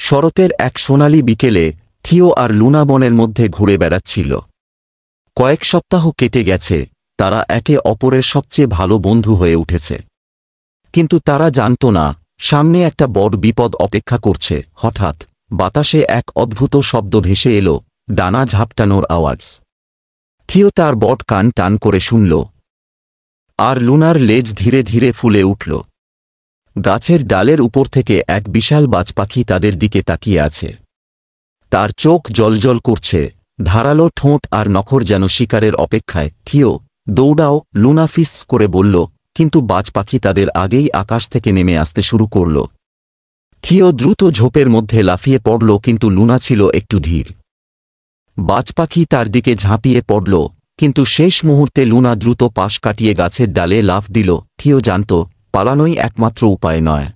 শরতের এক সোনালি বিকেলে থিও আর লুনা বনের মধ্যে ঘুরে বেড়াচ্ছিল। কয়েক সপ্তাহ কেটে গেছে, তারা একে অপরের সবচেয়ে ভালো বন্ধু হয়ে উঠেছে। কিন্তু তারা জানত না সামনে একটা বড় বিপদ অপেক্ষা করছে। হঠাৎ বাতাসে এক অদ্ভুত শব্দ ভেসে এলো, ডানা ঝাপটানোর আওয়াজ। থিও তার বট কান টান করে শুনল, আর লুনার লেজ ধীরে ধীরে ফুলে উঠল। গাছের ডালের উপর থেকে এক বিশাল বাজপাখি তাদের দিকে তাকিয়ে আছে। তার চোখ জ্বলজ্বল করছে, ধারালো ঠোঁট আর নখর যেন শিকারের অপেক্ষায়। থিও, দৌড়াও, লুনা ফিস করে বলল, কিন্তু বাজপাখি তাদের আগেই আকাশ থেকে নেমে আসতে শুরু করল। থিও দ্রুত ঝোপের মধ্যে লাফিয়ে পড়ল, কিন্তু লুনা ছিল একটু ধীর। বাজপাখি তার দিকে ঝাঁপিয়ে পড়ল, কিন্তু শেষ মুহূর্তে লুনা দ্রুত পাশ কাটিয়ে গাছের ডালে লাফ দিল। থিও জানত পালানোই একমাত্র উপায় নয়।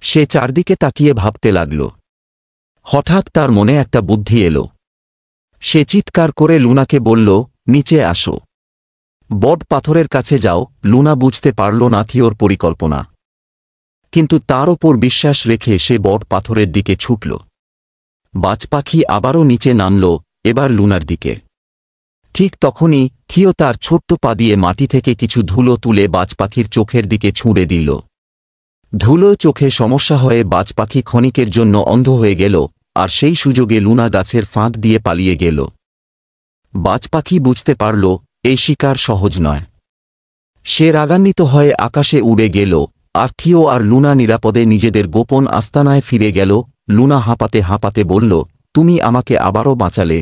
সে চারদিকে তাকিয়ে ভাবতে লাগল। হঠাৎ তার মনে একটা বুদ্ধি এলো। সে চিৎকার করে লুনাকে বলল, নিচে আসো, বট পাথরের কাছে যাও। লুনা বুঝতে পারল না থিওর পরিকল্পনা, কিন্তু তার ওপর বিশ্বাস রেখে সে বট পাথরের দিকে ছুটল। বাজপাখি আবারও নিচে নামল, এবার লুনার দিকে। ঠিক তখনই থিও তার ছোট্ট পা দিয়ে মাটি থেকে কিছু ধুলো তুলে বাজপাখির চোখের দিকে ছুঁড়ে দিল। ধুলো চোখে সমস্যা হয়ে বাজপাখি ক্ষণিকের জন্য অন্ধ হয়ে গেল, আর সেই সুযোগে লুনা গাছের ফাঁক দিয়ে পালিয়ে গেল। বাজপাখি বুঝতে পারল এই শিকার সহজ নয়। সে রাগান্বিত হয়ে আকাশে উড়ে গেল, আর থিও আর লুনা নিরাপদে নিজেদের গোপন আস্তানায় ফিরে গেল। লুনা হাঁপাতে হাঁপাতে বলল, তুমি আমাকে আবারও বাঁচালে।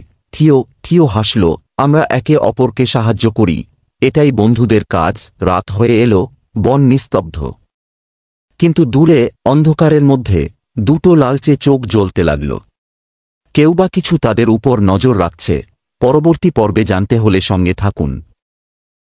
থিও হাসল, আমরা একে অপরকে সাহায্য করি, এটাই বন্ধুদের কাজ। রাত হয়ে এলো, বন নিস্তব্ধ। কিন্তু দূরে অন্ধকারের মধ্যে দুটো লালচে চোখ জ্বলতে লাগল। কেউ বা কিছু তাদের উপর নজর রাখছে। পরবর্তী পর্বে জানতে হলে সঙ্গে থাকুন।